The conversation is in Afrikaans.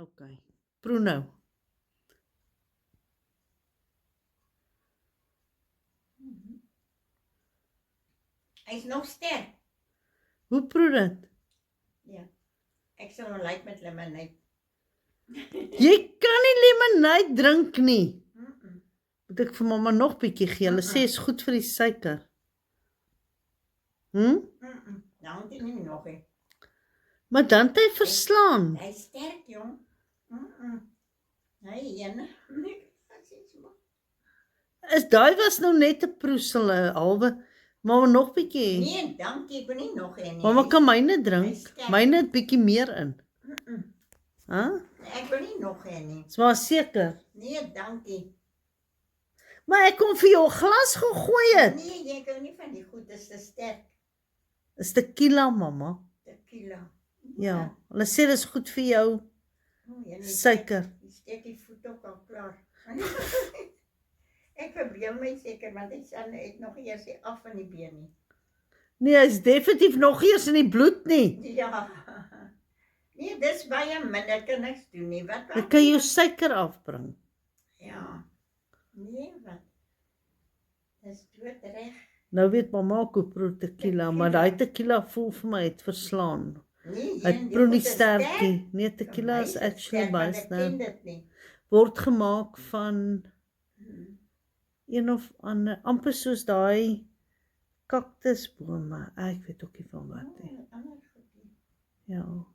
Ok, proe nou. Hy's nog sterk. Hoe proe dit? Ja. Ek sal hom like met lemonade. Jy kan nie lemonade drink nie. Mm-mm. Moet ek vir mamma nog bietjie gee? Hulle sê is goed vir die suiker. Dankie nie nog hè. Maar dan het hy verslaan. Hy's sterk jong. Hy ene. Is daai was nou net 'n proesel, 'n halwe. Mamma nog bietjie hê. Nee, dankie, ek wil nie nog hê nie. Mamma kan myne Hy drink. sterk. Myne het bietjie meer in. Hæ? Ek wil nie nog hê nie. Is maar seker. Nee, dankie. Maar ek kom vir jou 'n glas gegooi het. Nee, jy kan nie van die goed, is te sterk. Is tequila, mamma. Tequila. Ja, hulle sê dis goed vir jou suiker. Jy steek die voet ook al klaar. Ek verbeel my seker, want ek het nog eers die af van die been nie. Nee, hy's definitief nog eers in die bloed nie. Ja. Nee, dis baie minder, kan niks doen nie. Wat? Ek kan jou suiker afbring. Ja. Nee, wat? Dis doodreg. Nou weet mamma ook hoe proe tequila, maar daai tequila voel vir my het verslaan. Nee, Hy proe nie sterk nie. Nee, tequila is actually baie sterk. Word gemaak van een of ander amper soos daai kaktusbome. Ek weet ook nie van wat nie. Ja.